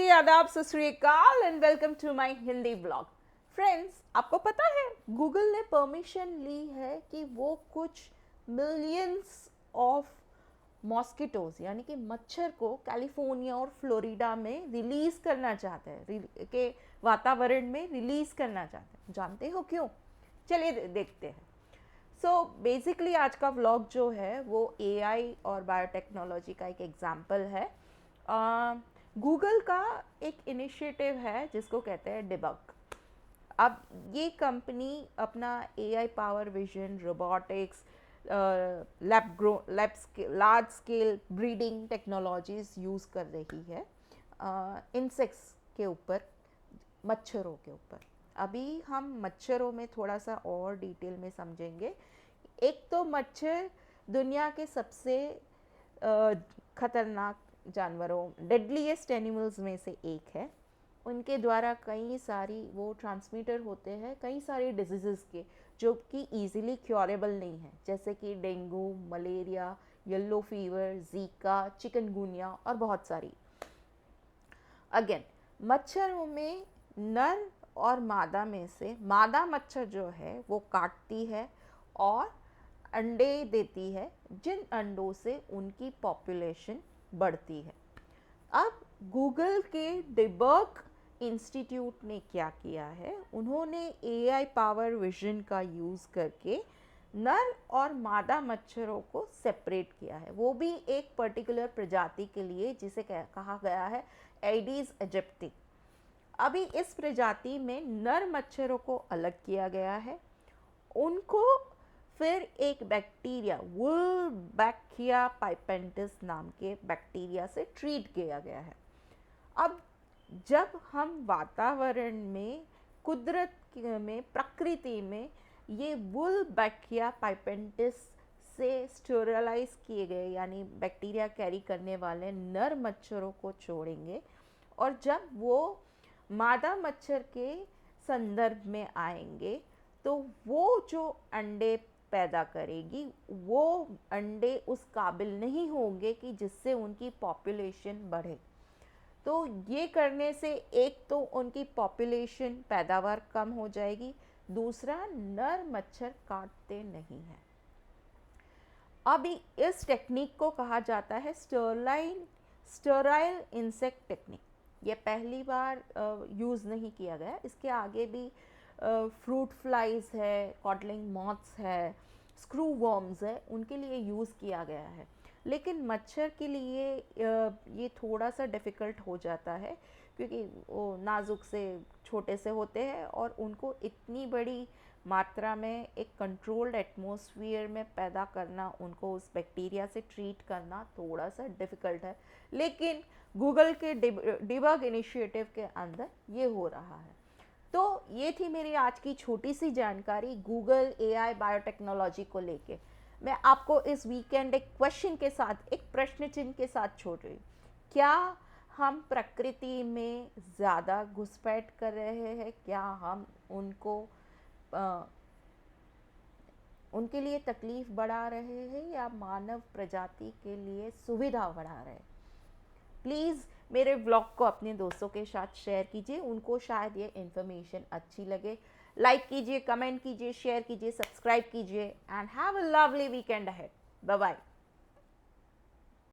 नमस्ते, आदाब, Sat Shri Akal and welcome to my Hindi blog. Friends, आपको पता है गूगल ने परमिशन ली है कि वो कुछ मिलियंस ऑफ मॉस्किटोज यानी कि मच्छर को कैलिफोर्निया और फ्लोरिडा में रिलीज करना चाहते हैं, के वातावरण में रिलीज करना चाहते हैं। जानते हो क्यों? चलिए देखते हैं। सो बेसिकली आज का व्लॉग जो है वो एआई और बायोटेक्नोलॉजी का एक एग्जाम्पल है। गूगल का एक इनिशिएटिव है जिसको कहते हैं डिबग। अब ये कंपनी अपना AI power vision, robotics, large scale breeding technologies use कर रही है इंसेक्ट्स के ऊपर, मच्छरों के ऊपर। अभी हम मच्छरों में थोड़ा सा और डिटेल में समझेंगे। एक तो मच्छर दुनिया के सबसे खतरनाक जानवरों, डेडलीस्ट एनिमल्स में से एक है। उनके द्वारा कई सारी वो ट्रांसमीटर होते हैं कई सारी डिजीज़ के, जो कि ईजिली क्योरेबल नहीं है, जैसे कि dengue, malaria, yellow fever, Zika, chikungunya और बहुत सारी। अगेन, मच्छरों में नर और मादा में से मादा मच्छर जो है वो काटती है और अंडे देती है, जिन अंडों से उनकी पॉपुलेशन बढ़ती है। अब गूगल के डिबग इंस्टीट्यूट ने क्या किया है, उन्होंने एआई पावर विजन का यूज़ करके नर और मादा मच्छरों को सेपरेट किया है, वो भी एक पर्टिकुलर प्रजाति के लिए जिसे कहा गया है एडीज एजिप्टी। अभी इस प्रजाति में नर मच्छरों को अलग किया गया है, उनको फिर एक बैक्टीरिया वुल्बैकिया पाइपेंटिस नाम के बैक्टीरिया से ट्रीट किया गया है। अब जब हम वातावरण में, कुदरत में, प्रकृति में ये वुल्बैकिया पाइपेंटिस से स्टेरलाइज किए गए यानी बैक्टीरिया कैरी करने वाले नर मच्छरों को छोड़ेंगे और जब वो मादा मच्छर के संदर्भ में आएंगे तो वो जो अंडे पैदा करेगी वो अंडे उस काबिल नहीं होंगे कि जिससे उनकी पॉपुलेशन बढ़े। तो ये करने से एक तो उनकी पॉपुलेशन, पैदावार कम हो जाएगी, दूसरा नर मच्छर काटते नहीं हैं। अभी इस टेक्निक को कहा जाता है स्टराइल इंसेक्ट टेक्निक। ये पहली बार यूज़ नहीं किया गया, इसके आगे भी फ्रूट फ्लाइज है, कॉडलिंग मॉथ्स है, स्क्रू वर्म्स है, उनके लिए यूज़ किया गया है। लेकिन मच्छर के लिए ये थोड़ा सा डिफ़िकल्ट हो जाता है क्योंकि वो नाजुक से, छोटे से होते हैं और उनको इतनी बड़ी मात्रा में एक कंट्रोल्ड एटमॉस्फेयर में पैदा करना, उनको उस बैक्टीरिया से ट्रीट करना थोड़ा सा डिफ़िकल्ट है। लेकिन गूगल के डिबग इनिशिएटिव के अंदर ये हो रहा है। तो ये थी मेरी आज की छोटी सी जानकारी गूगल एआई बायोटेक्नोलॉजी को लेके। मैं आपको इस वीकेंड एक क्वेश्चन के साथ, एक प्रश्न चिन्ह के साथ छोड़ रही हूँ। क्या हम प्रकृति में ज़्यादा घुसपैठ कर रहे हैं? क्या हम उनके लिए तकलीफ बढ़ा रहे हैं या मानव प्रजाति के लिए सुविधा बढ़ा रहे हैं? प्लीज़ मेरे व्लॉग को अपने दोस्तों के साथ शेयर कीजिए, उनको शायद ये इन्फॉर्मेशन अच्छी लगे। लाइक कीजिए, कमेंट कीजिए, शेयर कीजिए, सब्सक्राइब कीजिए and have a lovely weekend ahead. Bye bye.